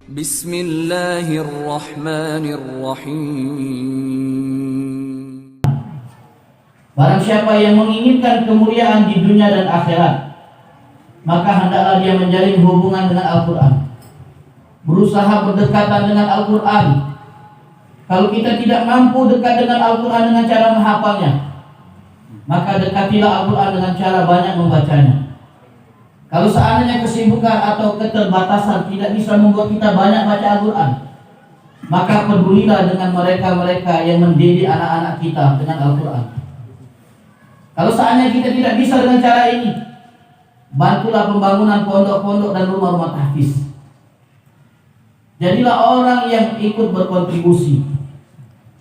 Bismillahirrahmanirrahim. Barang siapa yang menginginkan kemuliaan di dunia dan akhirat, maka hendaklah dia menjalin hubungan dengan Al-Quran, berusaha berdekatan dengan Al-Quran. Kalau kita tidak mampu dekat dengan Al-Quran dengan cara menghafalnya, maka dekatilah Al-Quran dengan cara banyak membacanya. Kalau seandainya kesibukan atau keterbatasan tidak bisa membuat kita banyak baca Al-Quran, maka pedulilah dengan mereka-mereka yang mendidik anak-anak kita dengan Al-Quran. Kalau seandainya kita tidak bisa dengan cara ini, bantulah pembangunan pondok-pondok dan rumah-rumah tahfiz. Jadilah orang yang ikut berkontribusi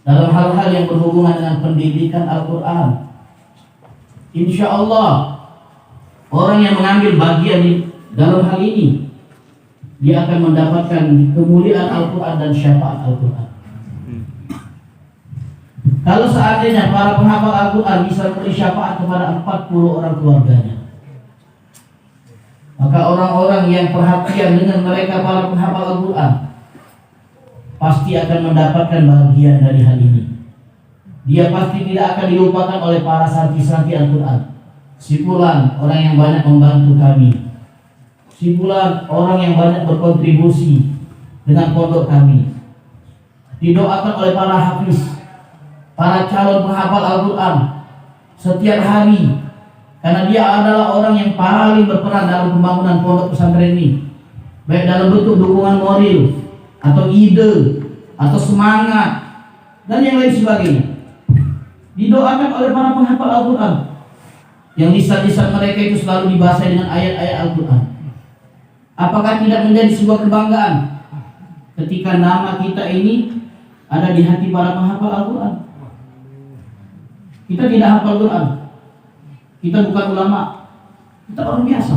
dalam hal-hal yang berhubungan dengan pendidikan Al-Quran. Insya Allah, orang yang mengambil bagian di dalam hal ini, dia akan mendapatkan kemuliaan Al-Quran dan syafaat Al-Quran. Kalau seandainya para penghafal Al-Quran bisa memberi syafaat kepada 40 orang keluarganya, maka orang-orang yang perhatian dengan mereka para penghafal Al-Quran pasti akan mendapatkan bagian dari hal ini. Dia pasti tidak akan dilupakan oleh para santri-santri Al-Quran. Si fulan orang yang banyak membantu kami, si fulan orang yang banyak berkontribusi dengan pondok kami. Didoakan oleh para hafiz, para calon penghafal Al-Quran setiap hari, karena dia adalah orang yang paling berperan dalam pembangunan pondok pesantren ini, baik dalam bentuk dukungan moral atau ide atau semangat dan yang lain sebagainya. Didoakan oleh para penghafal Al-Quran yang lisan-lisan mereka itu selalu dibasahi dengan ayat-ayat Al-Quran. Apakah tidak menjadi sebuah kebanggaan ketika nama kita ini ada di hati para penghafal Al-Quran? Kita tidak hafal Quran, kita bukan ulama, kita orang biasa.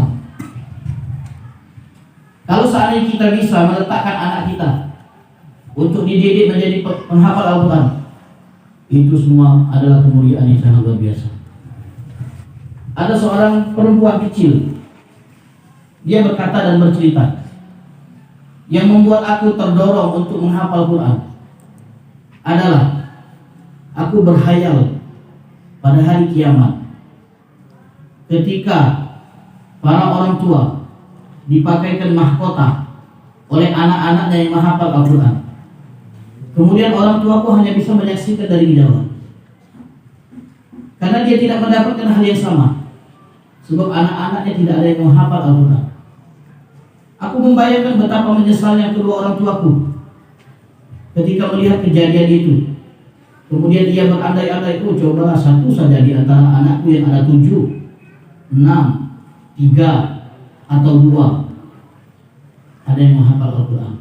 Kalau seandainya kita bisa meletakkan anak kita untuk dididik menjadi penghafal Al-Quran, itu semua adalah kemuliaan yang sangat luar biasa. Ada seorang perempuan kecil, dia berkata dan bercerita, yang membuat aku terdorong untuk menghafal Quran adalah aku berhayal pada hari kiamat ketika para orang tua dipakaikan mahkota oleh anak-anaknya yang menghafal Al-Quran. Kemudian orang tuaku hanya bisa menyaksikan dari jauh, karena dia tidak mendapatkan hal yang sama, sebab anak-anaknya tidak ada yang menghafal Al-Quran. Aku membayangkan betapa menyesalnya kedua orang tuaku ketika melihat kejadian itu. Kemudian dia berandai-andai, oh cobalah satu saja di antara anakku yang ada 7, 6, 3 atau 2 ada yang menghafal Al-Quran.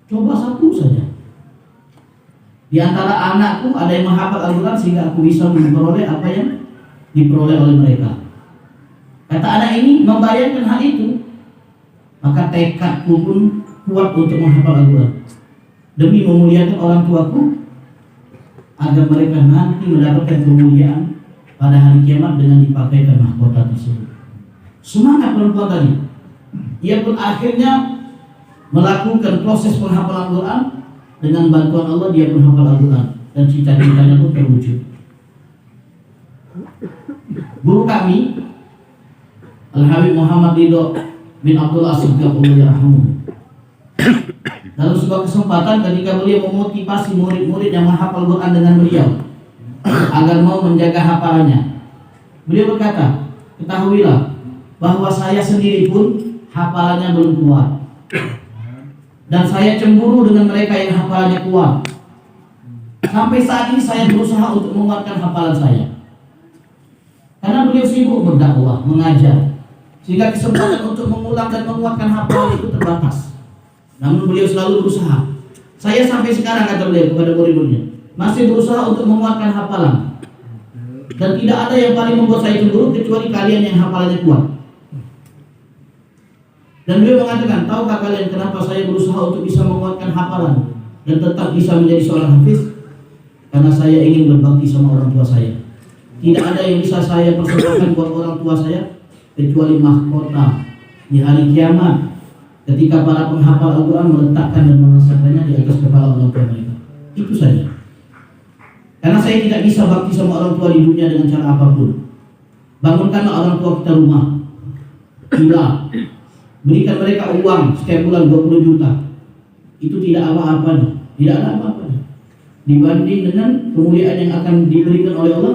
Coba satu saja di antara anakku ada yang menghafal Al-Quran, sehingga aku bisa memperoleh apa yang diperoleh oleh mereka. Kata anak ini membayangkan hal itu, maka tekadku pun kuat untuk menghafal Al-Quran demi memuliakan orang tuaku, agar mereka nanti mendapatkan kemuliaan pada hari kiamat dengan dipakaikan mahkota tersebut. Semangat perempuan tadi, ia pun akhirnya melakukan proses penghafalan Al-Quran. Dengan bantuan Allah dia pun hafal Al-Quran dan cita-citanya pun terwujud. Guru kami Al-Habib Muhammad Ridho bin Abdullah As-Sigaf dalam sebuah kesempatan ketika beliau memotivasi murid-murid yang menghafal Al-Quran dengan beliau agar mau menjaga hafalannya, beliau berkata, ketahuilah bahwa saya sendiri pun hafalannya belum kuat, dan saya cemburu dengan mereka yang hafalannya kuat. Sampai saat ini saya berusaha untuk menguatkan hafalan saya, karena beliau sibuk berdakwah, mengajar, sehingga kesempatan untuk mengulang dan menguatkan hafalan itu terbatas. Namun beliau selalu berusaha. Saya sampai sekarang, kata beliau kepada murid-muridnya, masih berusaha untuk menguatkan hafalan. Dan tidak ada yang paling membuat saya cemburu kecuali kalian yang hafalannya kuat. Dan beliau mengatakan, tahukah kalian kenapa saya berusaha untuk bisa menguatkan hafalan dan tetap bisa menjadi seorang hafiz? Karena saya ingin berbakti sama orang tua saya. Tidak ada yang bisa saya persembahkan buat orang tua saya kecuali mahkota di hari kiamat, ketika para penghafal Al-Quran meletakkan dan meletakkannya di atas kepala orang tua mereka. Itu saja. Karena saya tidak bisa bakti sama orang tua di dunia dengan cara apapun. Bangunkanlah orang tua kita rumah, gila, berikan mereka uang setiap bulan 20 juta. Itu tidak apa-apanya, tidak ada apa-apanya dibanding dengan kemuliaan yang akan diberikan oleh Allah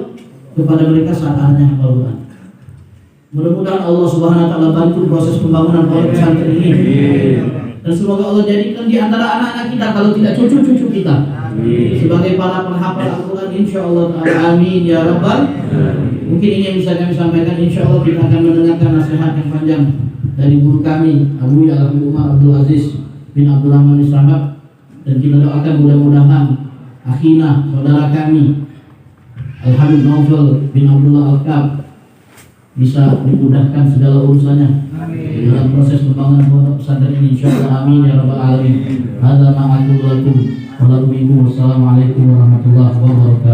kepada mereka saat anaknya hafal Quran. Mudah-mudahan Allah Subhanahu wa taala bantu proses pembangunan pondok pesantren ini. Dan semoga Allah jadikan di antara anak-anak kita, kalau tidak cucu-cucu kita, sebagai para penghafal Al-Quran, insyaallah ta'ala. Amin ya rabbal. Mungkin ini yang bisa kami sampaikan. Insyaallah kita akan mendengarkan nasihat yang panjang dari guru kami Abu Al-Habib Umar Abdul Aziz bin Abdul Rahman Israhab, dan kita doakan mudah-mudahan akhina saudara kami Al-Habib Naufal bin Abdullah Al-Kab bisa dimudahkan segala urusannya dalam proses pembangunan pondok pesantren ini, insyaallah. Amin ya rabbal alamin. Hadza ma aqulu lakum wa lakum. Wassalamualaikum warahmatullahi wabarakatuh.